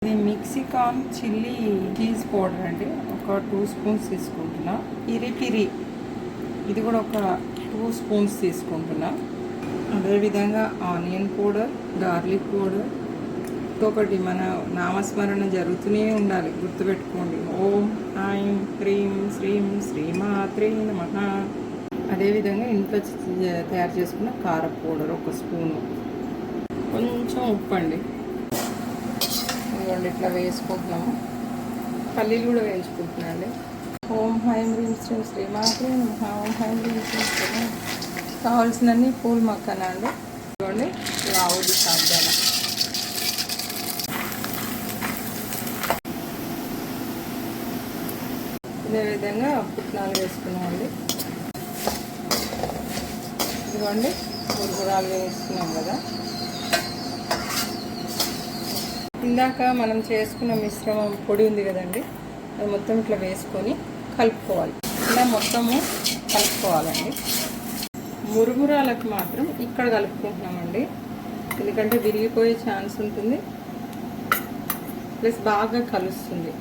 ఇది మెక్సికాన్ chilli cheese powder అండి. ఒక 2 స్పూన్స్ తీసుకుంటున్నా. పిరి ఇది కూడా ఒక 2 స్పూన్స్ తీసుకుంటున్నా. అదేవిధంగా ఆనియన్ పౌడర్, గార్లిక్ పౌడర్. ఇంకొకటి మన నామస్మరణ జరుగుతూనే ఉండాలి, గుర్తుపెట్టుకోండి. ఓం ఐం హ్రీం శ్రీం శ్రీమాత్రే నమః. అదేవిధంగా ఇంట్లో తయారు చేసుకున్న కారం పౌడర్ 1 స్పూను, కొంచెం ఉప్పు అండి. ఇదిగోండి ఇట్లా వేసుకుంటున్నాము. పల్లీలు కూడా వేయించుకుంటున్నాను అండి. ఓం హైం హ్రీం శ్రీం శ్రీమాత్రే నమః. ఓం హైం హ్రీం శ్రీం శ్రీమా. కావాల్సినన్ని పూల్ మక్కన అండి. ఇదిగోండి లావుది సాధ్యాల. ఇదే విధంగా పుట్నాలు వేసుకున్నామండి. ఇదిగోండి గురుగురాలు వేసుకున్నాం కదా. ఇందాక మనం చేసుకున్న మిశ్రమం పొడి ఉంది కదండి, అది మొత్తం ఇట్లా వేసుకొని కలుపుకోవాలి. ఇలా మొత్తము కలుపుకోవాలండి. మురుగురాలకు మాత్రం ఇక్కడ కలుపుకుంటున్నామండి, ఎందుకంటే విరిగిపోయే ఛాన్స్ ఉంటుంది, ప్లస్ బాగా కలుస్తుంది.